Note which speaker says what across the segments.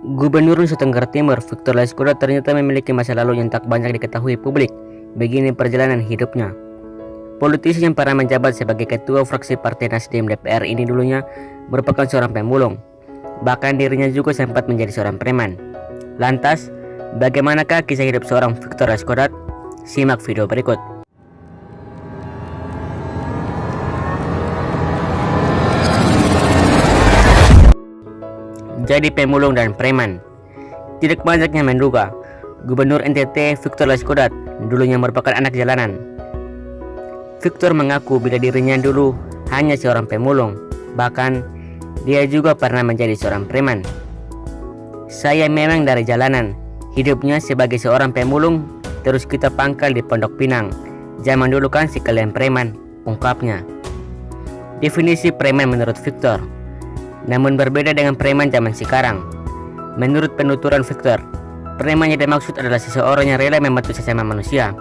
Speaker 1: Gubernur Nusa Tenggara Timur, Victor Laiskodat ternyata memiliki masa lalu yang tak banyak diketahui publik. Begini perjalanan hidupnya. Politisi yang pernah menjabat sebagai ketua fraksi Partai Nasdem DPR ini dulunya merupakan seorang pemulung. Bahkan dirinya juga sempat menjadi seorang preman. Lantas, bagaimanakah kisah hidup seorang Victor Laiskodat? Simak video berikut. Jadi pemulung dan preman. Tidak banyak yang menduga, Gubernur NTT Victor Laiskodat dulunya merupakan anak jalanan. Victor mengaku bila dirinya dulu hanya seorang pemulung, bahkan dia juga pernah menjadi seorang preman. Saya memang dari jalanan, hidupnya sebagai seorang pemulung, terus kita pangkal di Pondok Pinang. Zaman dulu kan sekalian preman, ungkapnya. Definisi preman menurut Victor, namun berbeda dengan preman zaman sekarang. Menurut penuturan Victor, preman yang dimaksud adalah seseorang yang rela membantu sesama manusia.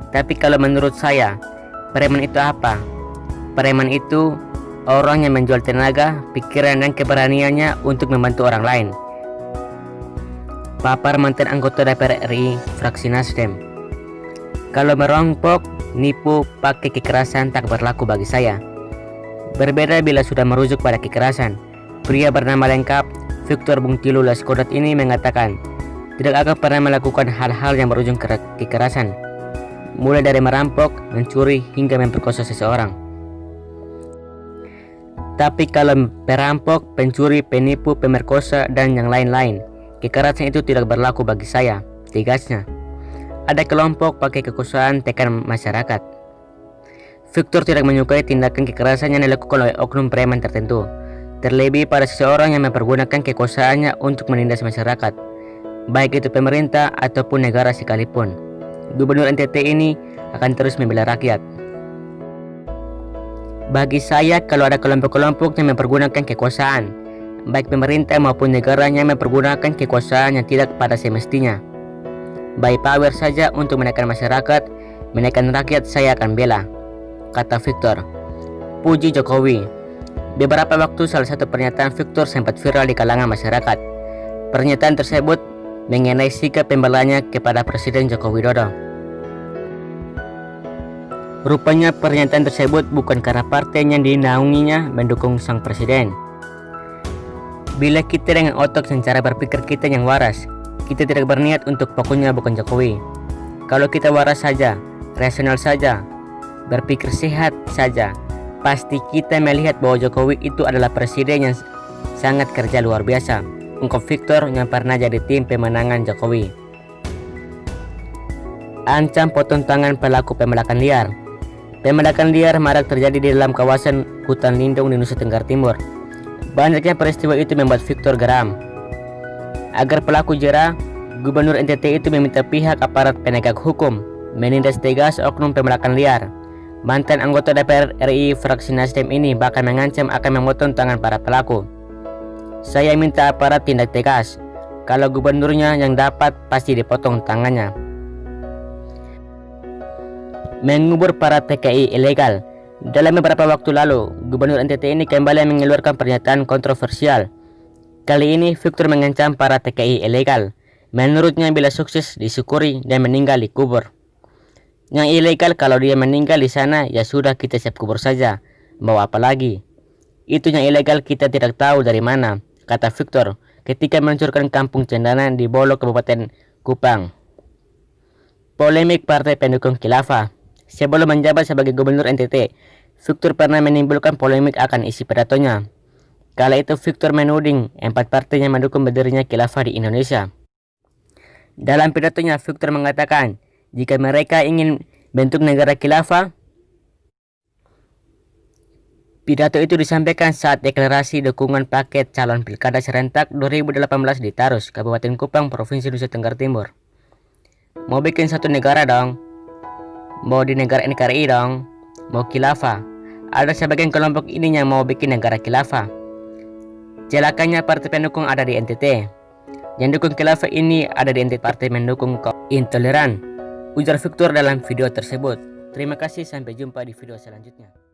Speaker 1: Tapi kalau menurut saya, preman itu apa? Preman itu orang yang menjual tenaga, pikiran dan keberaniannya untuk membantu orang lain. Papar mantan anggota DPR RI fraksi Nasdem. Kalau merampok, nipu, pakai kekerasan tak berlaku bagi saya. Berbeda bila sudah merujuk pada kekerasan. Pria bernama lengkap Victor Bungtilu Laiskodat ini mengatakan tidak akan pernah melakukan hal-hal yang berujung kekerasan, mulai dari merampok, mencuri, hingga memperkosa seseorang. Tapi kalau perampok, pencuri, penipu, pemerkosa, dan yang lain-lain, kekerasan itu tidak berlaku bagi saya, tegasnya. Ada kelompok pakai kekuasaan tekan masyarakat. Victor tidak menyukai tindakan kekerasan yang dilakukan oleh oknum preman tertentu, terlebih pada seseorang yang mempergunakan kekuasaannya untuk menindas masyarakat, baik itu pemerintah ataupun negara sekalipun. Gubernur NTT ini akan terus membela rakyat. Bagi saya, kalau ada kelompok-kelompok yang mempergunakan kekuasaan, baik pemerintah maupun negaranya mempergunakan kekuasaan yang tidak pada semestinya, by power saja untuk menekan masyarakat, menekan rakyat, saya akan bela, kata Victor. Puji Jokowi. Beberapa waktu salah satu pernyataan Victor sempat viral di kalangan masyarakat. Pernyataan tersebut mengenai sikap pembelanya kepada Presiden Joko Widodo. Rupanya pernyataan tersebut bukan karena partainya dinaunginya mendukung sang presiden. Bila kita dengan otak dan cara berpikir kita yang waras, kita tidak berniat untuk pokoknya bukan Jokowi. Kalau kita waras saja, rasional saja, berpikir sehat saja, pasti kita melihat bahwa Jokowi itu adalah presiden yang sangat kerja luar biasa, ungkap Victor yang pernah jadi tim pemenangan Jokowi. Ancam potong tangan pelaku pemelakan liar. Pemelakan liar marak terjadi di dalam kawasan hutan lindung di Nusa Tenggara Timur. Banyaknya peristiwa itu membuat Victor geram. Agar pelaku jera, Gubernur NTT itu meminta pihak aparat penegak hukum menindas tegas oknum pemelakan liar. Mantan anggota DPR RI fraksi Nasdem ini bahkan mengancam akan memotong tangan para pelaku. Saya minta aparat tindak tegas. Kalau gubernurnya yang dapat, pasti dipotong tangannya. Mengubur para TKI ilegal. Dalam beberapa waktu lalu, Gubernur NTT ini kembali mengeluarkan pernyataan kontroversial. Kali ini Victor mengancam para TKI ilegal. Menurutnya bila sukses disyukuri dan meninggal dikubur. Yang ilegal kalau dia meninggal di sana, ya sudah kita siap kubur saja. Mau apa lagi? Itu yang ilegal kita tidak tahu dari mana, kata Victor ketika meluncurkan kampung Cendana di Bolo, Kabupaten Kupang. Polemik partai pendukung khilafah. Sebelum menjabat sebagai Gubernur NTT, Victor pernah menimbulkan polemik akan isi pidatonya. Kala itu Victor menuding 4 partai yang mendukung berdirinya khilafah di Indonesia. Dalam pidatonya Victor mengatakan, jika mereka ingin bentuk negara khilafah, pidato itu disampaikan saat deklarasi dukungan paket calon pilkada serentak 2018 di Tarus, Kabupaten Kupang, Provinsi Nusa Tenggara Timur. Mau bikin satu negara dong, mau di negara NKRI dong, mau khilafah. Ada sebagian kelompok ini yang mau bikin negara khilafah. Celakanya partai pendukung ada di NTT. Yang dukung khilafah ini ada di NTT, partai mendukung intoleran, ujar Victor dalam video tersebut. Terima kasih, sampai jumpa di video selanjutnya.